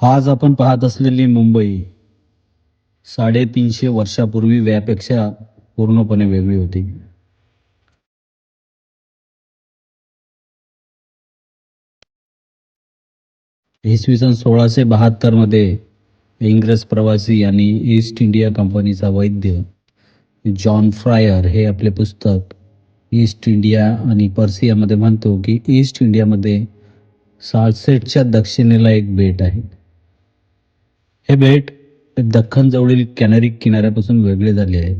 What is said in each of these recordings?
आज आपण पाहत असलेली मुंबई 350 वर्षापूर्वी यापेक्षा पूर्णपणे वेगळी होती. इसवी सन 1672 मध्ये इंग्रज प्रवासी आणि ईस्ट इंडिया कंपनीचा वैद्य जॉन फ्रायर हे आपले पुस्तक ईस्ट इंडिया आणि पर्सियामध्ये म्हणतो की ईस्ट इंडियामध्ये साल्सेटच्या दक्षिणेला एक बेट आहे. हे बेट दख्खन जवळील कॅनरी किनाऱ्यापासून वेगळे झाले आहे.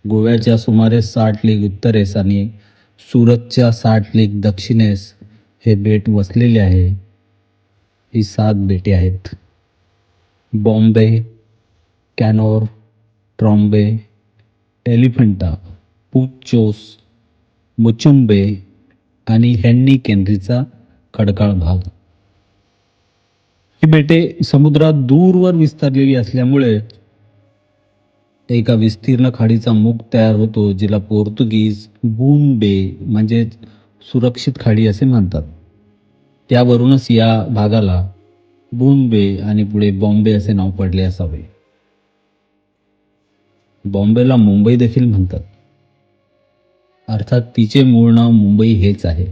गोव्याच्या सुमारे 60 लीग उत्तरेस आणि सुरतच्या 60 लीग दक्षिणेस हे बेट वसलेले आहे. ही 7 बेटे आहेत: बॉम्बे, कॅनोर, ट्रॉम्बे, एलिफंटा, पुचोस, मुचुंबे आणि हेन्नी केनरीचा खडकाळ भाग. ही बेटे समुद्रात दूरवर विस्तारलेली असल्यामुळे एका विस्तीर्ण खाडीचा मुख तयार होतो, जिला पोर्तुगीज बूम बे म्हणजे सुरक्षित खाडी असे म्हणतात. त्यावरूनच या भागाला बूम बे आणि पुढे बॉम्बे असे नाव पडले असावे. बॉम्बेला मुंबई देखील म्हणतात, अर्थात तिचे मूळ नाव मुंबई हेच आहे.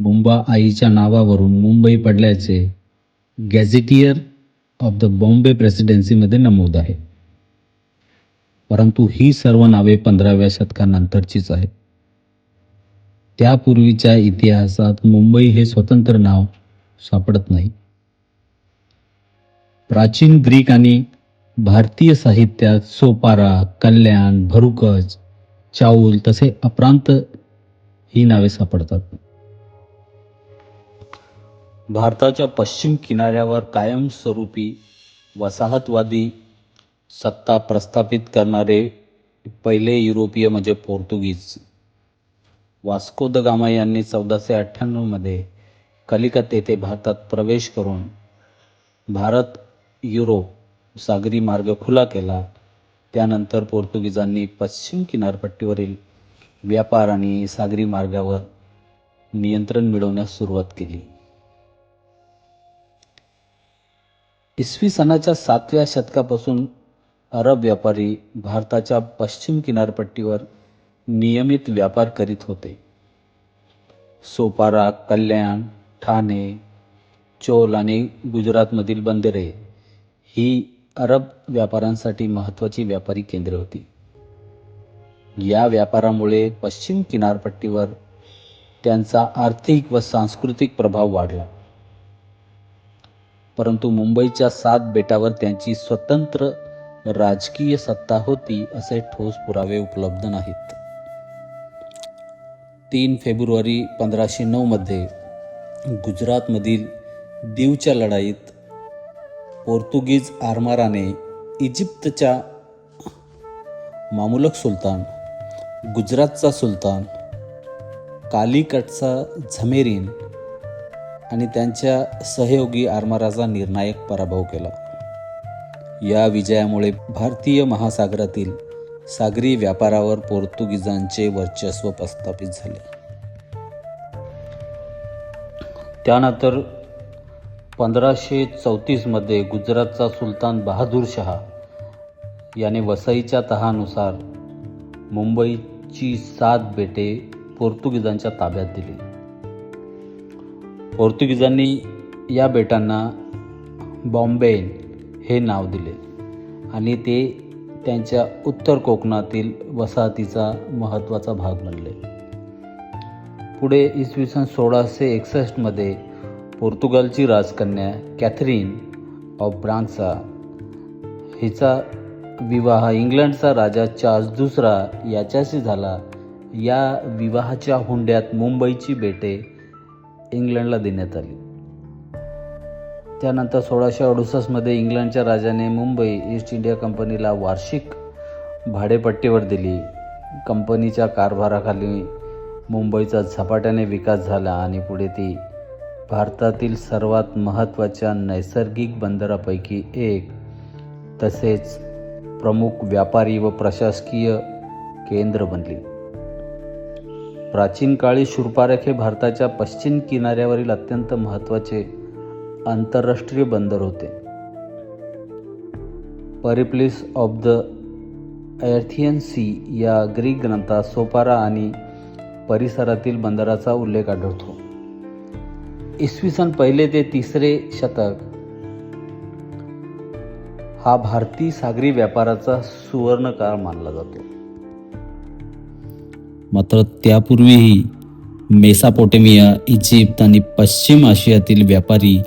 मुंबा आईच्या नावावरून मुंबई पडल्याचे गॅझेटियर ऑफ द बॉम्बे प्रेसिडेन्सीमध्ये नमूद आहे. परंतु ही सर्व नावे 15व्या शतकानंतरचीच आहेत. त्यापूर्वीच्या इतिहासात मुंबई हे स्वतंत्र नाव सापडत नाही. प्राचीन ग्रीक आणि भारतीय साहित्यात सोपारा, कल्याण, भरुकच, चाऊल तसे अप्रांत ही नावे सापडतात. भारताच्या पश्चिम किनाऱ्यावर कायमस्वरूपी वसाहतवादी सत्ता प्रस्थापित करणारे पहिले युरोपीय म्हणजे पोर्तुगीज. वास्को द गामा यांनी 1498 मध्ये कलिकत येथे भारतात प्रवेश करून भारत युरोप सागरी मार्ग खुला केला. त्यानंतर पोर्तुगीजांनी पश्चिम किनारपट्टीवरील व्यापार आणि सागरी मार्गावर नियंत्रण मिळवण्यास सुरुवात केली. इसवी सनाच्या 7व्या शतकापासून अरब व्यापारी भारताच्या पश्चिम किनारपट्टीवर नियमित व्यापार करीत होते. सोपारा, कल्याण, ठाणे, चोल आणि गुजरातमधील बंदरे ही अरब व्यापाऱ्यांसाठी महत्त्वाची व्यापारी केंद्रे होती. या व्यापारामुळे पश्चिम किनारपट्टीवर त्यांचा आर्थिक व सांस्कृतिक प्रभाव वाढला. परंतु मुंबईच्या 7 बेटावर त्यांची स्वतंत्र राजकीय सत्ता होती असे ठोस पुरावे उपलब्ध नाहीत. 3 फेब्रुवारी 1509 मध्ये गुजरातमधील दीवच्या लढाईत पोर्तुगीज आरमाराने इजिप्तच्या मामुलक सुलतान, गुजरातचा सुलतान, कालिकटचा झमेरीन आणि त्यांच्या सहयोगी आरमाराचा निर्णायक पराभव केला. या विजयामुळे भारतीय महासागरातील सागरी व्यापारावर पोर्तुगीजांचे वर्चस्व प्रस्थापित झाले. त्यानंतर 1534 मध्ये गुजरातचा सुलतान बहादूर शहा याने वसईच्या तहानुसार मुंबईची 7 बेटे पोर्तुगीजांच्या ताब्यात दिली. पोर्तुगीजांनी या बेटांना बॉम्बेन हे नाव दिले आणि ते त्यांच्या उत्तर कोकणातील वसाहतीचा महत्त्वाचा भाग बनले. पुढे इसवी सन 1661 मध्ये पोर्तुगालची राजकन्या कॅथरीन ऑफ ब्रांसा हिचा विवाह इंग्लंडचा राजा चार्ल्स दुसरा याच्याशी झाला. या विवाहाच्या हुंड्यात मुंबईची बेटे इंग्लंडला देण्यात आली. त्यानंतर 1668 मध्ये इंग्लंडच्या राजाने मुंबई ईस्ट इंडिया कंपनीला वार्षिक भाडेपट्टीवर दिली. कंपनीच्या कारभाराखाली मुंबईचा झपाट्याने विकास झाला आणि पुढे ती भारतातील सर्वात महत्त्वाच्या नैसर्गिक बंदरापैकी एक तसेच प्रमुख व्यापारी व प्रशासकीय केंद्र बनली. प्राचीन काळी शूरपारख हे भारताच्या पश्चिम किनाऱ्यावरील अत्यंत महत्त्वाचे आंतरराष्ट्रीय बंदर होते. परिप्लिस ऑफ द एअर्थियन सी या ग्रीक ग्रंथात सोपारा आणि परिसरातील बंदराचा उल्लेख आढळतो. इसवी सन 1 ते 3 शतक हा भारतीय सागरी व्यापाराचा सुवर्णकाळ मानला जातो. मात्र त्यापूर्वीही मेसोपोटेमिया, इजिप्त आणि पश्चिम आशियातील व्यापारी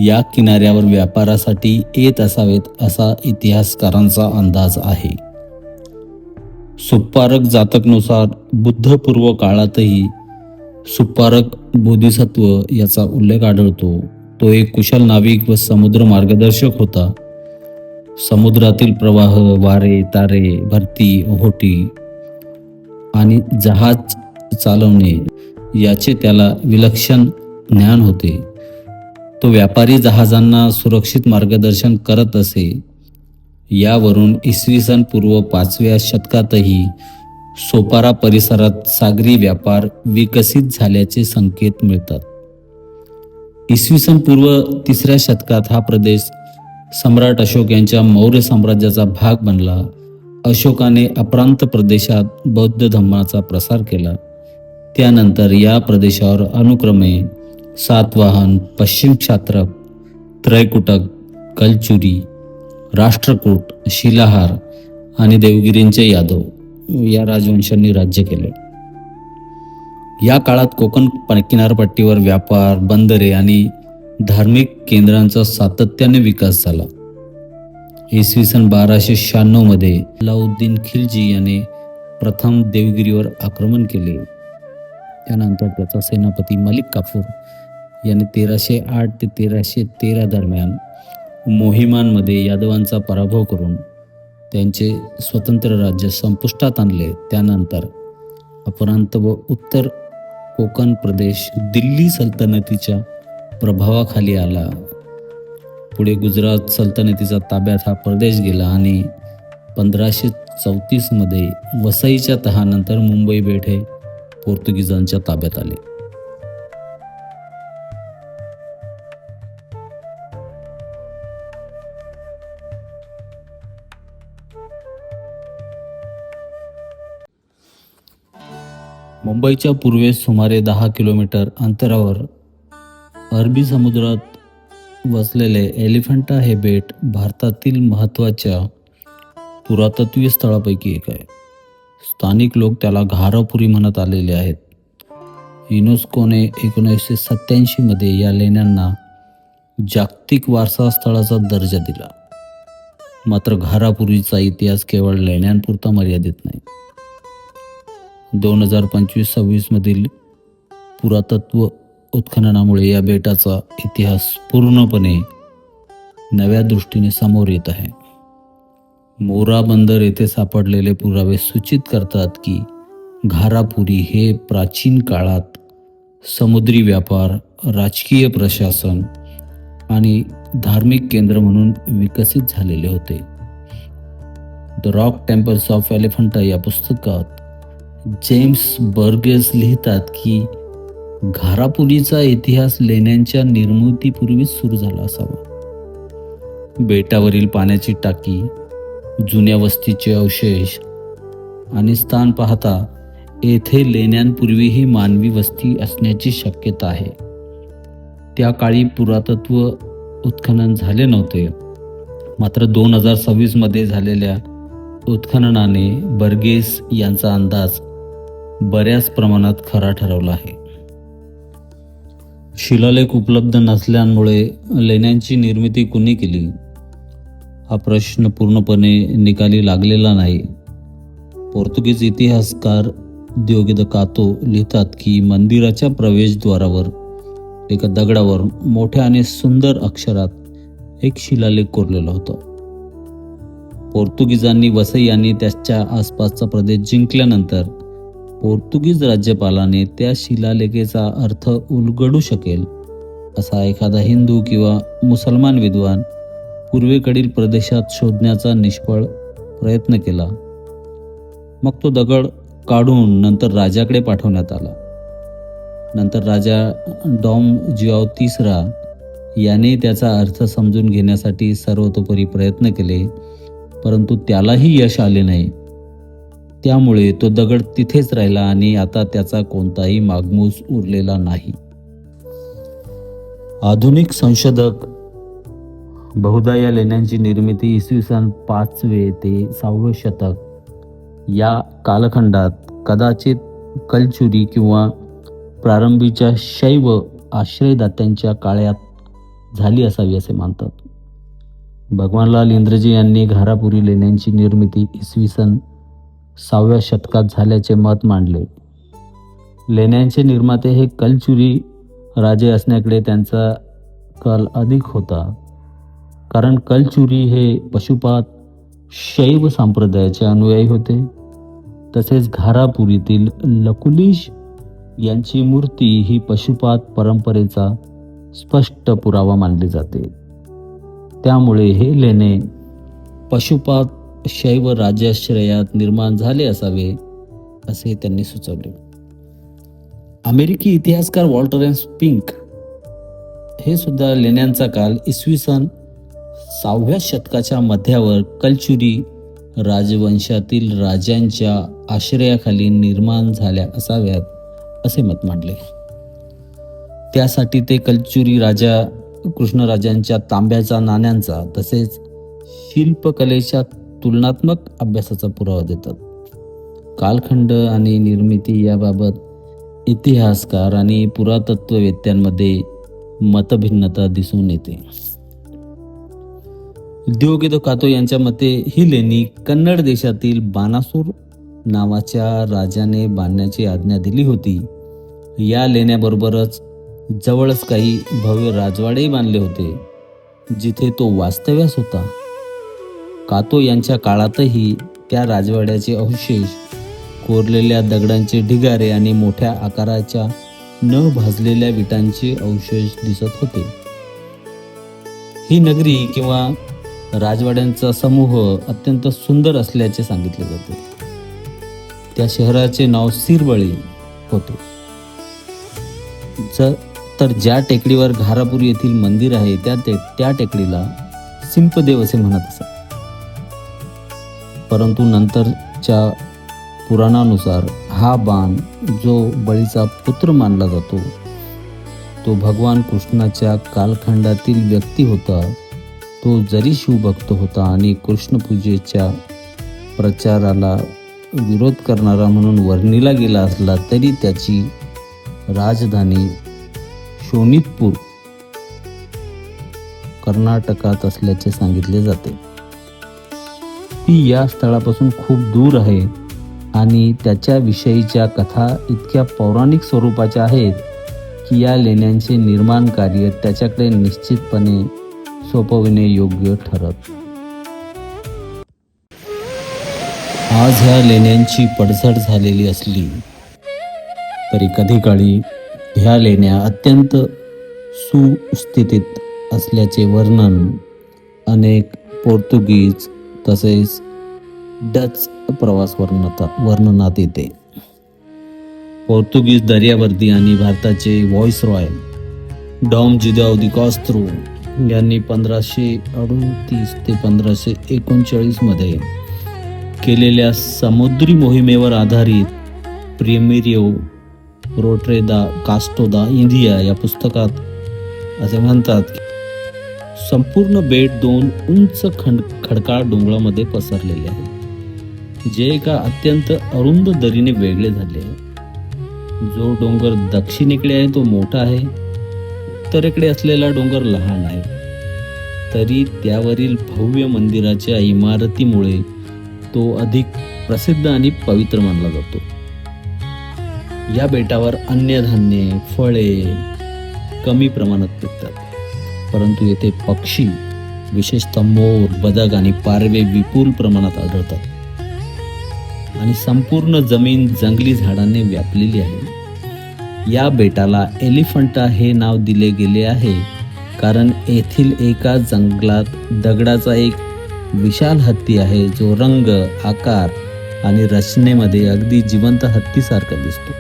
या किनाऱ्यावर व्यापारासाठी येत असावेत असा इतिहासकारांचा अंदाज आहे. सुप्पारक जातकनुसार बुद्धपूर्व काळातही सुप्पारक बोधिसत्व याचा उल्लेख आढळतो. तो एक कुशल नाविक व समुद्र मार्गदर्शक होता. समुद्रातील प्रवाह, वारे, तारे, भरती, ओहोटी आणि जहाज चालवणे याचे त्याला विलक्षण ज्ञान होते. तो व्यापारी जहाजांना सुरक्षित मार्गदर्शन करत असे. यावरून इसवी सन पूर्व 5व्या शतकातही सोपारा परिसरात सागरी व्यापार विकसित झाल्याचे संकेत मिळतात. इसवी सन पूर्व 3ऱ्या शतकात हा प्रदेश सम्राट अशोक यांच्या मौर्य साम्राज्याचा भाग बनला. अशोकाने अप्रांत प्रदेशात बौद्ध धर्माचा प्रसार केला. त्यानंतर या प्रदेशावर अनुक्रमे सातवाहन, पश्चिम क्षात्रप, त्रैकुटक, कलचुरी, राष्ट्रकूट, शिलाहार आणि देवगिरींचे यादव या राजवंशांनी राज्य केले. या काळात कोकण किनारपट्टीवर व्यापार, बंदरे आणि धार्मिक केंद्रांचा सातत्याने विकास झाला. इसवी सन 1296 मध्ये अलाउद्दीन खिलजी याने प्रथम देवगिरीवर आक्रमण केले. त्यानंतर त्याचा सेनापती मलिक काफूर याने 1308 ते 1313 दरम्यान मोहिमांमध्ये यादवांचा पराभव करून त्यांचे स्वतंत्र राज्य संपुष्टात आणले. त्यानंतर अपरांत व उत्तर कोकण प्रदेश दिल्ली सल्तनतीच्या प्रभावाखाली आला. पुढे गुजरात सल्तनतीच्या ताब्यात हा प्रदेश गेला आणि 1534 मध्ये वसईच्या तहानंतर मुंबई बेट हे पोर्तुगीजांच्या ताब्यात आले. मुंबईच्या पूर्वेस सुमारे 10 किलोमीटर अंतरावर अरबी समुद्रात वसलेले एलिफंटा हे बेट भारतातील महत्त्वाच्या पुरातत्वीय स्थळापैकी एक आहे. स्थानिक लोक त्याला घारापुरी म्हणत आलेले आहेत. युनेस्कोने 1987 मध्ये या लेण्यांना जागतिक वारसा स्थळाचा दर्जा दिला. मात्र घारापुरीचा इतिहास केवळ लेण्यांपुरता मर्यादित नाही. 2025-26 मधील पुरातत्व उत्खननामुळे या बेटाचा इतिहास पूर्णपणे नव्या दृष्टीने समोर येत आहे. मोरा बंदर येथे सापडलेले पुरावे सूचित करतात की घारापुरी हे प्राचीन काळात समुद्री व्यापार, राजकीय प्रशासन आणि धार्मिक केंद्र म्हणून विकसित झालेले होते. The rock temples of Elephanta या पुस्तकात जेम्स बर्गेस लिहितात की घारापुरीचा इतिहास लेण्यांच्या निर्मितीपूर्वीच सुरू झाला असावा. बेटावरील पाण्याची टाकी, जुन्या वस्तीचे अवशेष आणि स्थान पाहता येथे लेण्यांपूर्वीही मानवी वस्ती असण्याची शक्यता आहे. त्या काळी पुरातत्व उत्खनन झाले नव्हते. मात्र 2026 मध्ये झालेल्या उत्खननाने बर्गेस यांचा अंदाज बऱ्याच प्रमाणात खरा ठरवला आहे. शिलालेख उपलब्ध नसल्यामुळे लेण्यांची निर्मिती कुणी केली हा प्रश्न पूर्णपणे निकाली लागलेला नाही. पोर्तुगीज इतिहासकार दियोगो दा कातो लिहितात की मंदिराच्या प्रवेशद्वारावर एका दगडावर मोठ्या आणि सुंदर अक्षरात एक शिलालेख कोरलेला होता. पोर्तुगीजांनी वसई आणि त्याच्या आसपासचा प्रदेश जिंकल्यानंतर पोर्तुगीज राज्यपालाने त्या शिलालेखाचा अर्थ उलगडू शकेल असा एखादा हिंदू किंवा मुसलमान विद्वान पूर्वेकडील प्रदेशात शोधण्याचा निष्फळ प्रयत्न केला. मग तो दगड काढून नंतर राजाकडे पाठवण्यात आला. नंतर राजा डॉम जिआओ तिसरा याने त्याचा अर्थ समजून घेण्यासाठी सर्वतोपरी प्रयत्न केले, परंतु त्यालाही यश आले नाही. त्यामुळे तो दगड तिथेच राहिला आणि आता त्याचा कोणताही मागमूस उरलेला नाही. आधुनिक संशोधक बहुधा या लेण्यांची निर्मिती इसवी सन 5वे ते 6वे शतक या कालखंडात कदाचित कलचुरी किंवा प्रारंभीच्या शैव आश्रयदात्यांच्या काळात झाली असावी असे मानतात. भगवानलाल इंद्रजी यांनी घारापुरी लेण्यांची निर्मिती इसवी सन 6व्या शतकात झाल्याचे मत मांडले. लेण्यांचे निर्माते हे कलचुरी राजे असण्याकडे त्यांचा कल अधिक होता, कारण कलचुरी हे पशुपात शैव संप्रदायाचे अनुयायी होते. तसेच घारापुरीतील लकुलिश यांची मूर्ती ही पशुपात परंपरेचा स्पष्ट पुरावा मानली जाते. त्यामुळे हे लेणे पशुपात शैव राजाश्रयात निर्माण झाले असावे असे त्यांनी सुचवले. अमेरिकी इतिहासकार वॉल्टर एन स्पिंक हे सुद्धा लेण्यांचा काल इसवी सन 6व्या शतकाच्या मध्यावर कलचुरी राजवंशातील राजांच्या आश्रयाखाली निर्माण झाल्या असाव्यात असे मत मांडले. त्यासाठी ते कलचुरी राजा कृष्णराजांच्या तांब्याच्या नाण्यांचा तसेच शिल्पकलेच्या तुलनात्मक अभ्यासाचा पुरावा देतात. कालखंड आणि निर्मिती याबाबत इतिहासकार आणि पुरातत्ववेत्यांमध्ये मतभिन्नता दिसून येते. द्योगेदो कातो यांच्या मते ही लेणी कन्नड देशातील बानासूर नावाच्या राजाने बांधण्याची आज्ञा दिली होती. या लेण्याबरोबरच जवळच काही भव्य राजवाडेही बांधले होते, जिथे तो वास्तव्यास होता. कातो यांच्या काळातही त्या राजवाड्याचे अवशेष, कोरलेल्या दगडांचे ढिगारे आणि मोठ्या आकाराच्या न भाजलेल्या विटांचे अवशेष दिसत होते. ही नगरी किंवा राजवाड्यांचा समूह अत्यंत सुंदर असल्याचे सांगितले जाते. त्या शहराचे नाव सिरवळी होते. तर ज्या टेकडीवर घारापूर येथील मंदिर आहे त्या टेकडीला सिंपदेव असे म्हणत असत. परंतु नंतरच्या पुराणानुसार हा बाण जो बळीचा पुत्र मानला जातो तो भगवान कृष्णाच्या कालखंडातील व्यक्ती होता. तो जरी शिवभक्त होता आणि कृष्ण पूजेच्या प्रचाराला विरोध करणारा म्हणून वर्णिला गेला असला तरी त्याची राजधानी शोणितपूर कर्नाटकात असल्याचे सांगितले जाते. ती या स्थळापासून खूप दूर आहे आणि त्याच्याविषयीच्या कथा इतक्या पौराणिक स्वरूपाच्या आहेत की या लेण्यांचे निर्माण कार्य त्याच्याकडे निश्चितपणे सोपविणे योग्य ठरत. आज ह्या लेण्यांची पडझड झालेली असली तरी कधी काळी ह्या लेण्या अत्यंत सुस्थितीत असल्याचे वर्णन अनेक पोर्तुगीज तसेच डच प्रवास वर्णनात येते. पोर्तुगीज दर्यावर्दी आणि भारताचे व्हाईसरॉय डॉम जुदाओ दी कास्त्रो यांनी 1538 ते 1539 मध्ये केलेल्या समुद्री मोहिमेवर आधारित प्रिमेरियो रोट्रे दा कास्टो दा इंडिया या पुस्तकात असे म्हणतात की संपूर्ण बेट 2 उंच खडकाळ डोंगरामध्ये पसरलेले आहे, जे एका अत्यंत अरुंद दरीने वेगळे झाले आहे. जो डोंगर दक्षिणेकडे आहे तो मोठा आहे, उत्तरेकडे असलेला डोंगर लहान आहे. तरी त्यावरील भव्य मंदिराच्या इमारतीमुळे तो अधिक प्रसिद्ध आणि पवित्र मानला जातो. या बेटावर अन्नधान्ये, फळे कमी प्रमाणात पिकतात, परंतु येथे पक्षी, विशेषतः मोर, बदक आणि पारवे विपुल प्रमाणात आढळतात आणि संपूर्ण जमीन जंगली झाडांनी व्यापलेली आहे. या बेटाला एलिफंटा हे नाव दिले गेले आहे कारण येथील एका जंगलात दगडाचा एक विशाल हत्ती आहे जो रंग, आकार आणि रचनेमध्ये अगदी जिवंत हत्तीसारखा दिसतो.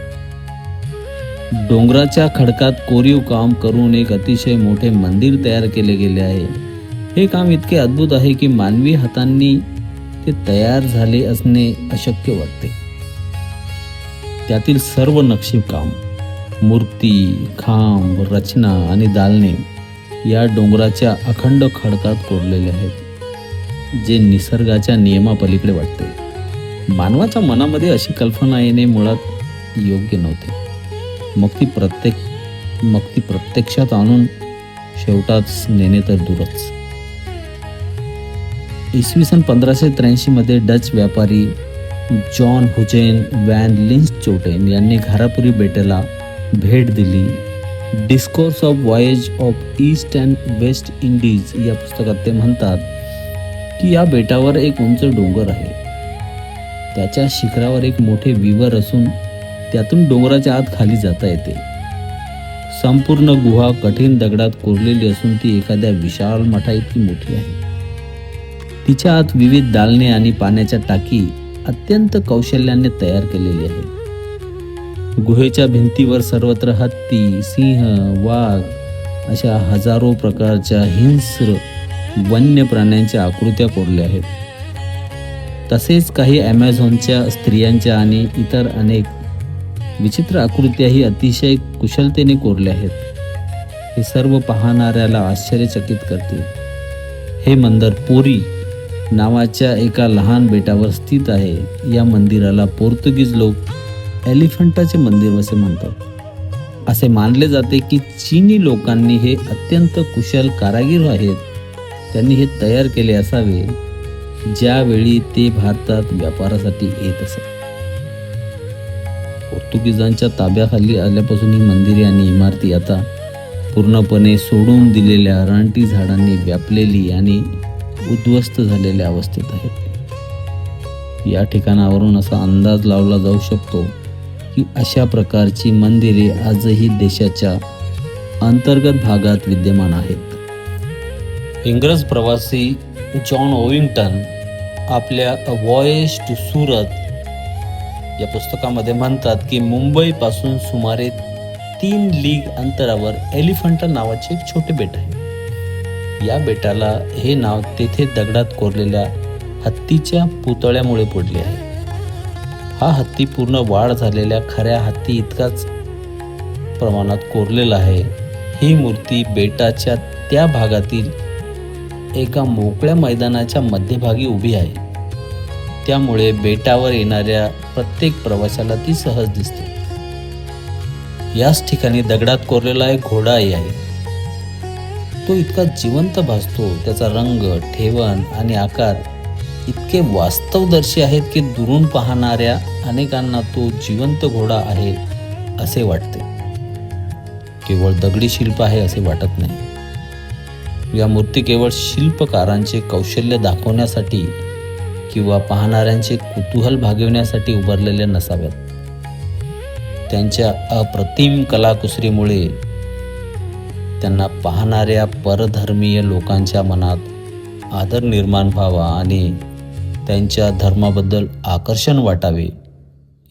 डोंगराच्या खडकात कोरीव काम करून एक अतिशय मोठे मंदिर तयार केले गेले आहे. हे काम इतके अद्भुत आहे की मानवी हातांनी ते तयार झाले असणे अशक्य वाटते. त्यातील सर्व नक्षीकाम, मूर्ती, खांब, रचना आणि दालने या डोंगराच्या अखंड खडकात कोरलेले आहेत, जे निसर्गाच्या नियमापलीकडे वाटते. मानवाच्या मनामध्ये अशी कल्पना येणे मुळात योग्य नव्हते. मग ती प्रत्यक्षात आणून शेवटाच नेणे तर दूरच. इसवी सन 1583 मध्ये डच व्यापारी जॉन हुजेन व्हॅन लिन्सचोटेन यांनी घारापुरी बेटाला भेट दिली. Discourse of voyage of East and West Indies या पुस्तकात ते म्हणतात की या बेटावर एक उंच डोंगर आहे. त्याच्या शिखरावर एक मोठे विवर असून त्यातून डोंगराच्या आत खाली जाता येते. संपूर्ण गुहा कठीण दगडात कोरलेली असून ती एखाद्या विशाल मठा इतकी मोठी आहे. तिच्या आत विविध दालने आणि पाण्याच्या टाकी अत्यंत कौशल्याने तयार केलेली आहे. गुहेच्या भिंतीवर सर्वत्र हत्ती, सिंह, वाघ अशा हजारो प्रकारच्या हिंस्र वन्य प्राण्यांच्या आकृत्या कोरल्या आहेत. तसेच काही ॲमेझॉनच्या स्त्रियांच्या आणि इतर अनेक विचित्र आकृत्याही अतिशय कुशलतेने कोरल्या आहेत. हे सर्व पाहणाऱ्याला आश्चर्यचकित करते. हे मंदिर पोरी नावाच्या एका लहान बेटावर स्थित आहे. या मंदिराला पोर्तुगीज लोक एलिफंटाचे मंदिर असे म्हणतात. असे मानले जाते की चीनी लोकांनी हे अत्यंत कुशल कारागीर आहेत. त्यांनी हे तयार केले असावे ज्यावेळी ते भारतात व्यापारासाठी येत असत. पोर्तुगीजांच्या ताब्याखाली आल्यापासून ही मंदिरे आणि इमारती आता पूर्णपणे सोडून दिलेल्या रानटी झाडांनी व्यापलेली आणि उद्ध्वस्त झालेल्या अवस्थेत आहेत. या ठिकाणावरून असा अंदाज लावला जाऊ शकतो की अशा प्रकारची मंदिरे आजही देशाच्या अंतर्गत भागात विद्यमान आहेत. इंग्रज प्रवासी जॉन ओविंग्टन आपल्या अ वॉयेज टू सुरत या पुस्तकामध्ये म्हणतात की मुंबईपासून सुमारे 3 लीग अंतरावर एलिफंटा नावाचे एक छोटे बेट आहे. या बेटाला हे नाव तेथे दगडात कोरलेल्या हत्तीच्या पुतळ्यामुळे पडले आहे. हा हत्ती पूर्ण वाढ झालेल्या खऱ्या हत्ती इतकाच प्रमाणात कोरलेला आहे. ही मूर्ती बेटाच्या त्या भागातील एका मोकळ्या मैदानाच्या मध्यभागी उभी आहे. त्यामुळे बेटावर येणाऱ्या प्रत्येक प्रवाशाला ती सहज दिसते. याच ठिकाणी दगडात कोरलेला एक घोडाही आहे. तो इतका जिवंत भासतो. त्याचा रंग, ठेवण आणि आकार इतके वास्तवदर्शी आहेत की दुरून पाहणाऱ्या अनेकांना तो जिवंत घोडा आहे असे वाटते. केवळ दगडी शिल्प आहे असे वाटत नाही. या मूर्ती केवळ शिल्पकारांचे कौशल्य दाखवण्यासाठी किंवा पाहणाऱ्यांचे कुतूहल भागविण्यासाठी उभारलेल्या नसाव्यात. त्यांच्या अप्रतिम कलाकुसरीमुळे त्यांना पाहणाऱ्या परधर्मीय लोकांच्या मनात आदर निर्माण व्हावा आणि त्यांच्या धर्माबद्दल आकर्षण वाटावे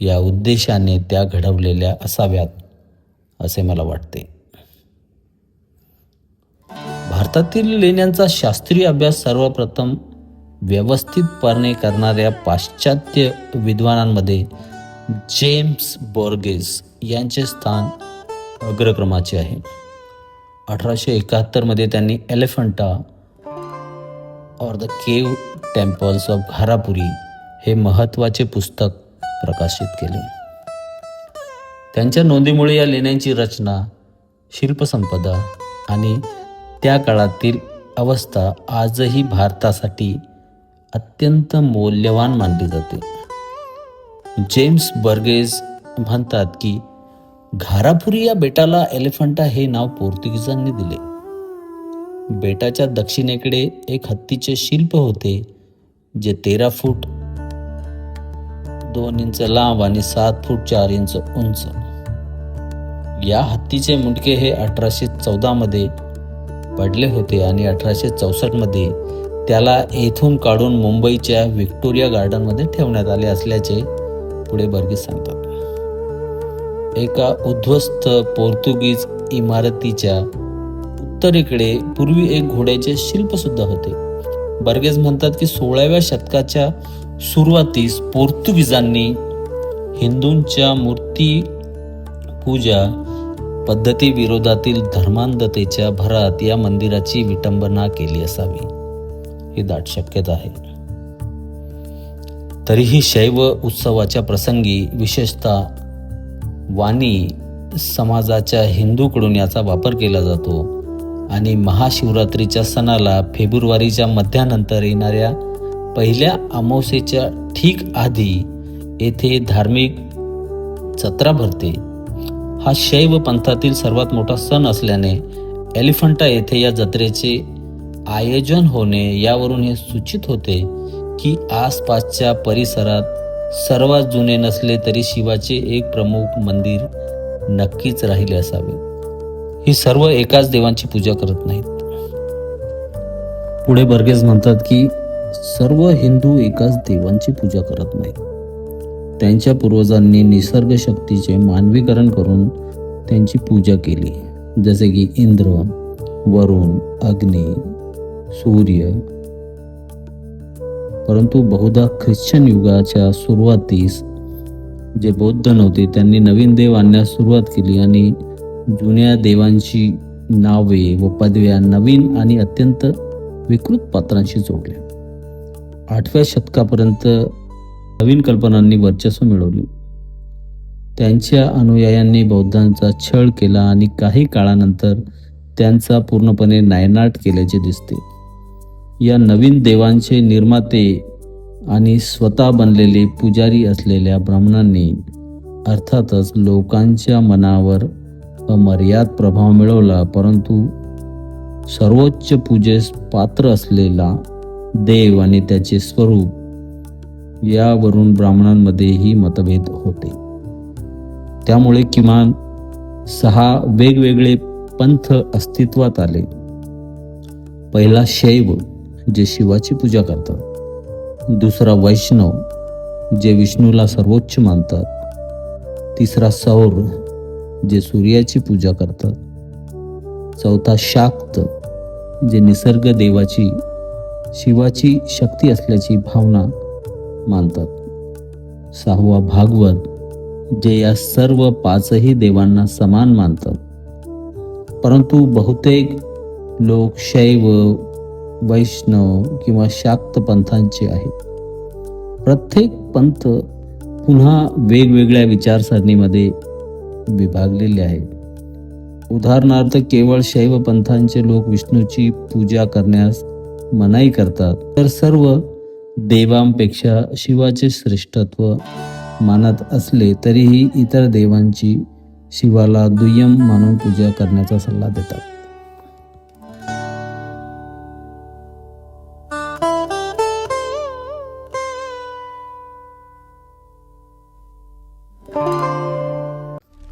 या उद्देशाने त्या घडवलेल्या असाव्यात असे मला वाटते. भारतातील लेण्यांचा शास्त्रीय अभ्यास सर्वप्रथम व्यवस्थितपणे करणाऱ्या पाश्चात्य विद्वानांमध्ये जेम्स बोर्गेस यांचे स्थान अग्रक्रमाचे आहे. 1871 मध्ये त्यांनी एलिफंटा और the cave temples of Gharapuri हे महत्त्वाचे पुस्तक प्रकाशित केले. त्यांच्या नोंदीमुळे या लेण्यांची रचना, शिल्पसंपदा आणि त्या काळातील अवस्था आजही भारतासाठी अत्यंत मौल्यवान मानली जाते. जेम्स बर्गेस म्हणतात की घारापुरी या बेटाला एलिफंटा हे नाव पोर्तुगीजांनी दिले. बेटाच्या दक्षिणेकडे एक हत्तीचे शिल्प होते जे 13 फूट 2 इंच लांब आणि 7 फूट 4 इंच उंच. या हत्तीचे मुंडके हे 1814 मध्ये पडले होते आणि 1864 मध्ये त्याला येथून काढून मुंबईच्या व्हिक्टोरिया गार्डनमध्ये ठेवण्यात आले असल्याचे पुढे बर्गेस सांगतात. एका उद्ध्वस्त पोर्तुगीज इमारतीच्या उत्तरेकडे पूर्वी एक घोड्याचे शिल्प सुद्धा होते. बर्गेस म्हणतात की 16व्या शतकाच्या सुरुवातीस पोर्तुगीजांनी हिंदूंच्या मूर्ती पूजा पद्धती विरोधातील धर्मांधतेच्या भरात या मंदिराची विटंबना केली असावी, ही दाट शक्यता आहे. तरीही शैव उत्सवाच्या प्रसंगी विशेषतः वाणी समाजाच्या हिंदूकडून याचा वापर केला जातो आणि महाशिवरात्रीच्या सणाला फेब्रुवारीच्या मध्यानंतर येणाऱ्या पहिल्या अमावस्येच्या ठीक आधी येथे धार्मिक जत्रा भरते. हा शैव पंथातील सर्वात मोठा सण असल्याने एलिफंटा येथे या जत्रेचे आयोजन होणे यावरून हे सूचित होते की आसपासच्या परिसरात सर्वात जुने नसले तरी शिवाचे एक प्रमुख मंदिर नक्कीच राहिले असावे. ही सर्व एकाच देवांची पूजा करत नाहीत. पुढे बर्गेस म्हणतात की सर्व हिंदू एकाच देवांची पूजा करत नाहीत. त्यांच्या पूर्वजांनी निसर्ग शक्तीचे मानवीकरण करून त्यांची पूजा केली, जसे की इंद्र, वरुण, अग्नी, सूर्य. परंतु बहुधा ख्रिश्चन युगाच्या सुरुवातीस जे बौद्ध नव्हते त्यांनी नवीन देव आणण्यास सुरुवात केली आणि जुन्या देवांची नावे व पदव्या नवीन आणि अत्यंत विकृत पात्रांशी जोडल्या. 8व्या शतकापर्यंत नवीन कल्पनांनी वर्चस्व मिळवली. त्यांच्या अनुयायांनी बौद्धांचा छळ केला आणि काही काळानंतर त्यांचा पूर्णपणे नायनाट केल्याचे दिसते. या नवीन देवांचे निर्माते आणि स्वतः बनलेले पुजारी असलेल्या ब्राह्मणांनी अर्थातच लोकांच्या मनावर अमर्याद प्रभाव मिळवला, परंतु सर्वोच्च पूजेस पात्र असलेला देव आणि त्याचे स्वरूप यावरून ब्राह्मणांमध्येही मतभेद होते. त्यामुळे किमान 6 वेगवेगळे पंथ अस्तित्वात आले. पहिला शैव, जे शिवाची पूजा करतात. दुसरा वैष्णव, जे विष्णूला सर्वोच्च मानतात. तिसरा सौर, जे सूर्याची पूजा करतात. चौथा शाक्त, जे निसर्ग देवाची शिवाची शक्ती असल्याची भावना मानतात. 6वा भागवत, जे या सर्व 5ही देवांना समान मानतात. परंतु बहुतेक लोक शैव, वैष्णव किंवा शाक्त पंथांचे आहेत. प्रत्येक पंथ पुन्हा वेगवेगळ्या विचारसरणीमध्ये विभागलेले आहेत. उदाहरणार्थ केवळ शैव पंथांचे लोक विष्णूची पूजा करण्यास मनाई करतात, तर सर्व देवांपेक्षा शिवाचे श्रेष्ठत्व मानत असले तरीही इतर देवांची शिवाला दुय्यम मानून पूजा करण्याचा सल्ला देतात.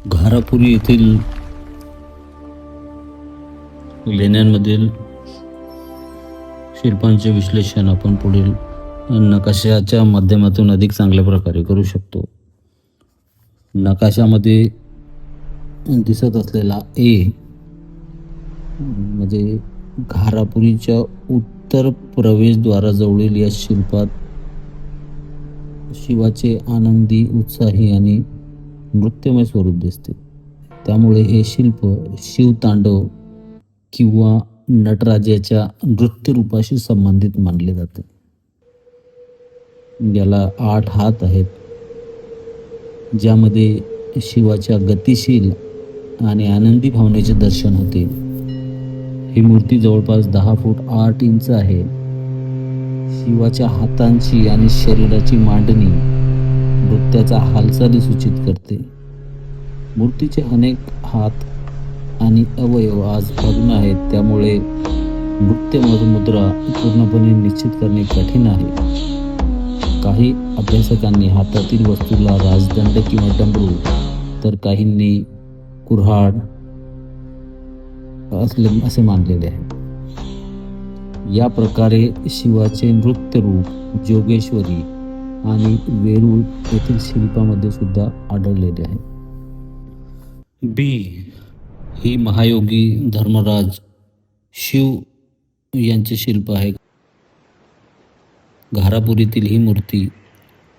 घारापुरी येथील लेण्यांमधील शिल्पांचे विश्लेषण आपण पुढील नकाशाच्या माध्यमातून अधिक चांगल्या प्रकारे करू शकतो. नकाशामध्ये दिसत असलेला ए म्हणजे घारापुरीच्या उत्तर प्रवेशद्वाराजवळील या शिल्पात शिवाचे आनंदी, उत्साही आणि नृत्यमय स्वरूप दिसते. त्यामुळे हे शिल्प शिवतांडव किंवा नटराजाच्या नृत्यरूपाशी संबंधित मानले जाते. याला 8 हात आहेत, ज्यामध्ये शिवाच्या गतिशील आणि आनंदी भावनेचे दर्शन होते. ही मूर्ती जवळपास 10 फूट 8 इंच आहे. शिवाच्या हातांची आणि शरीराची मांडणी नृत्याचा हालचाली सूचित करते. मूर्तीचे अनेक हात आणि अवयव आज भग्न आहेत, त्यामुळे नृत्य मुद्रा पूर्णपणे निश्चित करणे कठीण आहे. काही अभ्यासकांनी हातातील वस्तूला राजदंड किंवा डमरू, तर काहींनी कुऱ्हाड असे मानलेले आहे. या प्रकारे शिवाचे नृत्य रूप जोगेश्वरी आणि वेरूळ येथील शिल्पामध्ये सुद्धा आढळलेले आहे. बी ही महायोगी धर्मराज शिव यांचे शिल्प आहे. घारापुरीतील ही मूर्ती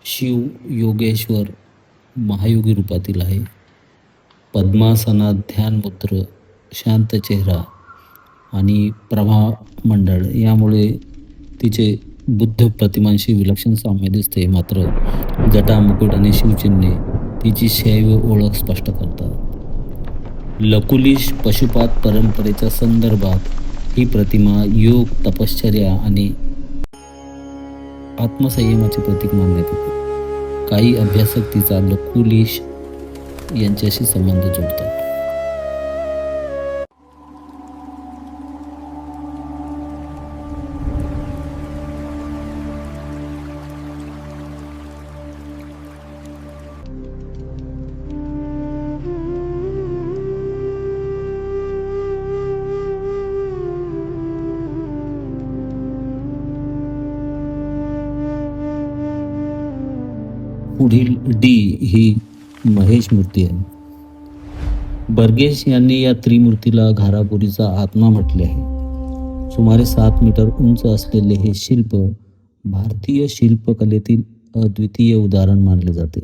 शिव योगेश्वर महायोगी रूपातील आहे. पद्मासनात ध्यान मुद्र, शांत चेहरा आणि प्रभामंडळ यामुळे तिचे बुद्ध प्रतिमांशी विलक्षण साम्य दिसते. मात्र जटा, मुकुट आणि शिवचिन्हे तिची शैव ओळख स्पष्ट करतात. लकुलिश पशुपात परंपरेच्या संदर्भात ही प्रतिमा योग, तपश्चर्या आणि आत्मसंयमाचे प्रतीक मानण्यात येते. काही अभ्यासक तिचा लकुलिश यांच्याशी संबंध जोडतात. पुढील डी ही महेश मूर्ती आहे. बर्गेश यांनी या त्रिमूर्तीला घारापुरीचा आत्मा म्हटले आहे. सुमारे 7 मीटर उंच असलेले हे शिल्प भारतीय शिल्पकलेतील अद्वितीय उदाहरण मानले जाते.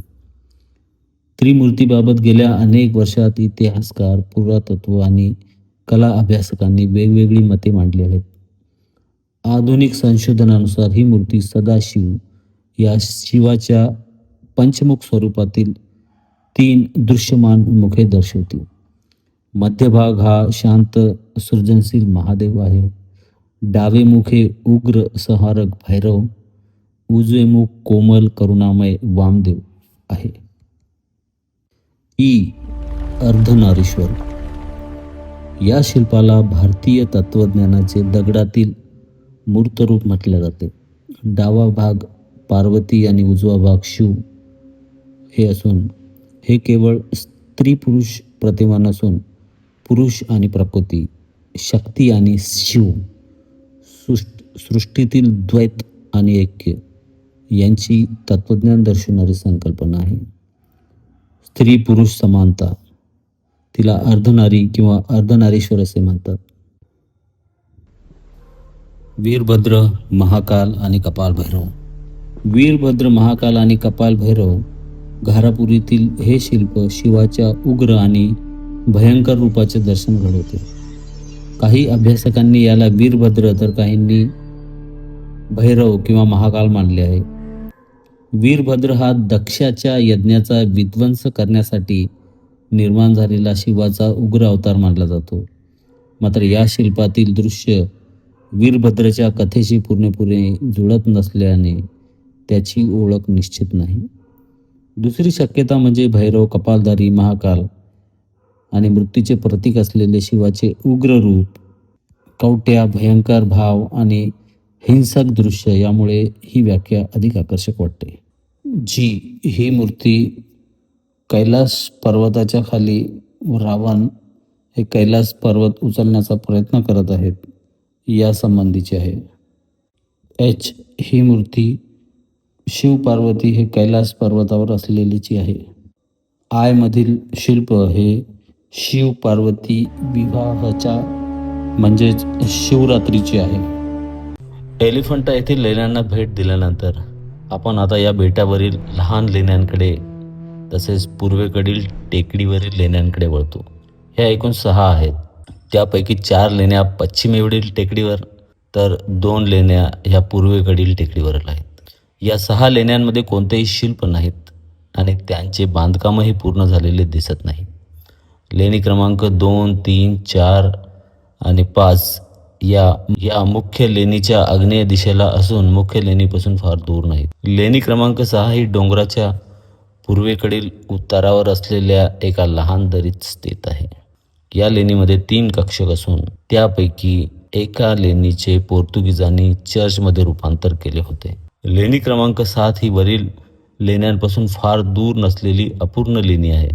त्रिमूर्तीबाबत गेल्या अनेक वर्षात इतिहासकार, पुरातत्व आणि कला अभ्यासकांनी वेगवेगळी मते मांडली आहेत. आधुनिक संशोधनानुसार ही मूर्ती सदाशिव या शिवाच्या पंचमुख स्वरूपातील 3 दृश्यमान मुखे दर्शवते. मध्यभाग हा शांत सृजनशील महादेव आहे. डावे मुख हे उग्र संहारक भैरव, उजवे मुख कोमल करुणामय वामदेव आहे. ई अर्धनारीश्वर या शिल्पाला भारतीय तत्वज्ञानाचे दगडातील मूर्तरूप म्हटले जाते. डावा भाग पार्वती आणि उजवा भाग शिव हे असून हे केवळ स्त्री पुरुष प्रतिमा नसून पुरुष आणि प्रकृती, शक्ती आणि शिव, सृष्टीतील द्वैत आणि ऐक्य यांची तत्वज्ञान दर्शवणारी संकल्पना आहे. स्त्री पुरुष समानता, तिला अर्धनारी किंवा अर्धनारीश्वर असे म्हणतात. वीरभद्र, महाकाल आणि कपाल भैरव. वीरभद्र, महाकाल आणि कपाल भैरव घारापुरीतील हे शिल्प शिवाच्या उग्र आणि भयंकर रूपाचे दर्शन घडवते. काही अभ्यासकांनी याला वीरभद्र तर काहींनी भैरव किंवा महाकाल मानले आहे. वीरभद्र हा दक्षाच्या यज्ञाचा विध्वंस करण्यासाठी निर्माण झालेला शिवाचा उग्र अवतार मानला जातो. मात्र या शिल्पातील दृश्य वीरभद्रच्या कथेशी पूर्णपणे जुळत नसल्याने त्याची ओळख निश्चित नाही. दुसरी शक्यता म्हणजे भैरव, कपालधारी, महाकाल आणि मृत्यूचे प्रतीक असलेले शिवाचे उग्र रूप, कवट्या, भयंकर भाव आणि हिंसक दृश्य यामुळे ही व्याख्या अधिक आकर्षक वाटते. जी ही मूर्ती कैलास पर्वताच्या खाली रावण हे कैलास पर्वत उचलण्याचा प्रयत्न करत आहेत या संबंधीची आहे. एच ही मूर्ती शिव पार्वती हे कैलास पर्वतावर असलेलीची आहे. आय मधील शिल्प हे शिव पार्वती विवाहाच्या म्हणजेच शिवरात्रीचे आहे. एलिफंटा येथील लेण्यांना भेट दिल्यानंतर आपण आता या बेटावरील लहान लेण्यांकडे तसेच पूर्वेकडील टेकडीवरील लेण्यांकडे वळतो. ह्या एकूण 6 आहेत. त्यापैकी 4 लेण्या पश्चिमेकडील टेकडीवर तर 2 लेण्या ह्या पूर्वेकडील टेकडीवर आहेत. या 6 लेण्यांमध्ये कोणतेही शिल्प नाहीत आणि त्यांचे बांधकामही पूर्ण झालेले दिसत नाही. लेणी क्रमांक 2, 3, 4 आणि 5 या मुख्य लेणीच्या आग्नेय दिशेला असून मुख्य लेणीपासून फार दूर नाहीत. लेणी क्रमांक 6 ही डोंगराच्या पूर्वेकडील उतारावर असलेल्या एका लहान दरीत स्थित आहे. या लेणीमध्ये 3 कक्ष असून त्यापैकी एका लेणीचे पोर्तुगीजांनी चर्चमध्ये रूपांतर केले होते. लेणी क्रमांक 7 ही वरील लेण्यांपासून फार दूर नसलेली अपूर्ण लेणी आहे.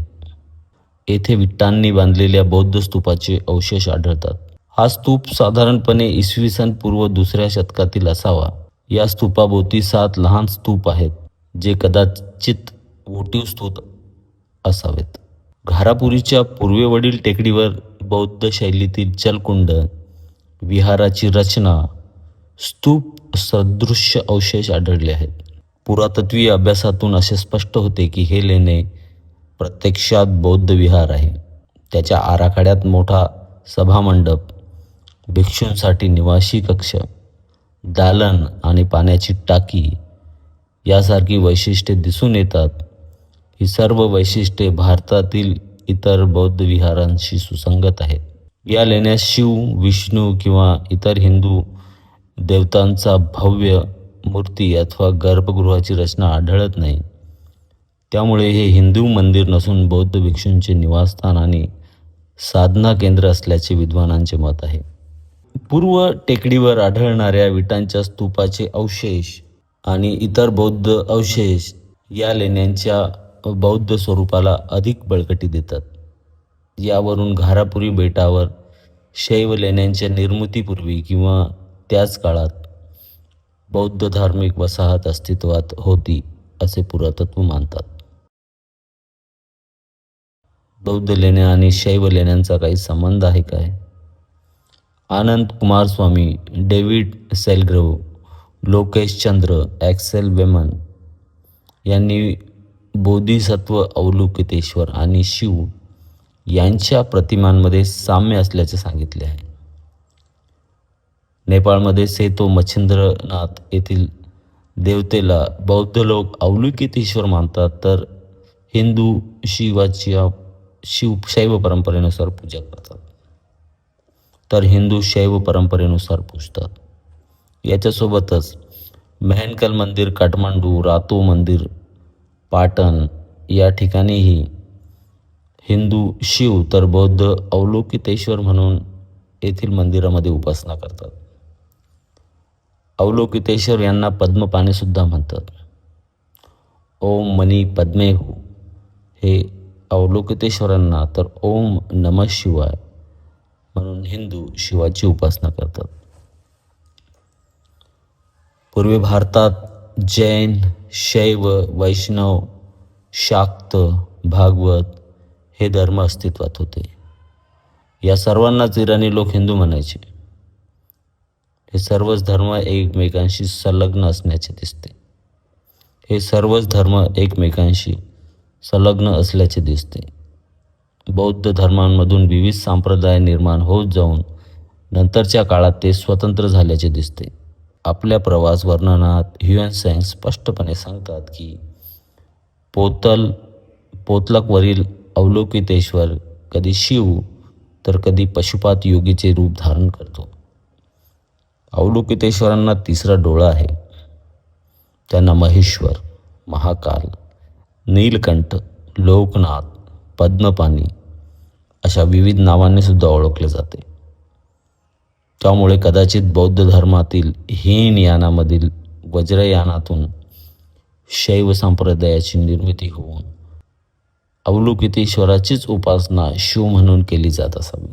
येथे विटांनी बांधलेल्या बौद्ध स्तूपाचे अवशेष आढळतात. हा स्तूप साधारणपणे इसवी सन पूर्व 2ऱ्या शतकातील असावा. या स्तूपाभोवती 7 लहान स्तूप आहेत जे कदाचित वोटिव्ह स्तूप असावेत. घारापुरीच्या पूर्वेकडील टेकडीवर बौद्ध शैलीतील जलकुंड, विहाराची रचना, स्तूप सदृश्य अवशेष आढळले आहेत. पुरातत्वीय अभ्यासातून असे स्पष्ट होते की हे लेणे प्रत्यक्षात बौद्ध विहार आहे. त्याच्या आराखड्यात मोठा सभामंडप, भिक्षूंसाठी निवासी कक्ष, दालन आणि पाण्याची टाकी यासारखी वैशिष्ट्ये दिसून येतात. ही सर्व वैशिष्ट्ये भारतातील इतर बौद्ध विहारांशी सुसंगत आहेत. या लेण्यात शिव, विष्णू किंवा इतर हिंदू देवतांचा भव्य मूर्ती अथवा गर्भगृहाची रचना आढळत नाही. त्यामुळे हे हिंदू मंदिर नसून बौद्ध भिक्षूंचे निवासस्थान आणि साधना केंद्र असल्याचे विद्वानांचे मत आहे. पूर्व टेकडीवर आढळणाऱ्या विटांच्या स्तूपाचे अवशेष आणि इतर बौद्ध अवशेष या लेण्यांच्या बौद्ध स्वरूपाला अधिक बळकटी देतात. यावरून घारापुरी बेटावर शैव लेण्यांच्या निर्मितीपूर्वी किंवा त्याच काळात बौद्ध धार्मिक वसाहत अस्तित्वात होती असे पुरातत्व मानतात. बौद्ध लेण्या आणि शैव लेण्यांचा काही संबंध आहे काय? आनंद कुमारस्वामी, डेव्हिड सेलग्रोव्ह, लोकेश चंद्र, ॲक्सेल वेमन यांनी बोधिसत्व अवलोकितेश्वर आणि शिव यांच्या प्रतिमांमध्ये साम्य असल्याचे सांगितले आहे. नेपाळमध्ये सेतो मच्छिंद्रनाथ येथील देवतेला बौद्ध लोक अवलोकितेश्वर मानतात, तर हिंदू शैव परंपरेनुसार पूजा करतात, शैव परंपरेनुसार पूजतात. याच्यासोबतच मेहनकल मंदिर, काठमांडू, रातो मंदिर, पाटण या ठिकाणीही हिंदू शिव तर बौद्ध अवलोकितेश्वर म्हणून येथील मंदिरामध्ये उपासना करतात. अवलोकितेश्वर यांना पद्मपाणी सुद्धा म्हणतात. ओम मनी पद्मेहू हे अवलोकितेश्वरांना, तर ओम नमः शिवाय म्हणून हिंदू शिवाची उपासना करतात. पूर्वी भारतात जैन, शैव, वैष्णव, शाक्त, भागवत हे धर्म अस्तित्वात होते. या सर्वांनाच इराणी लोक हिंदू म्हणायचे. हे सर्वच धर्म एकमेकांशी संलग्न असल्याचे दिसते. बौद्ध धर्मांमधून विविध संप्रदाय निर्माण होत जाऊन नंतरच्या काळात ते स्वतंत्र झाल्याचे दिसते. आपल्या प्रवास वर्णनात ह्युएन त्सांग स्पष्टपणे सांगतात की पोतलकवरील अवलोकितेश्वर कधी शिव तर कधी पशुपात योगीचे रूप धारण करतो. अवलोकितेश्वरांना तिसरा डोळा आहे. त्यांना महेश्वर, महाकाल, नीलकंठ, लोकनाथ, पद्मपाणी अशा विविध नावांनी सुद्धा ओळखले जाते. त्यामुळे कदाचित बौद्ध धर्मातील हीनयानामधील वज्रयानातून शैव संप्रदायाची निर्मिती होऊन अवलोकितेश्वराचीच उपासना शिव म्हणून केली जात असावी.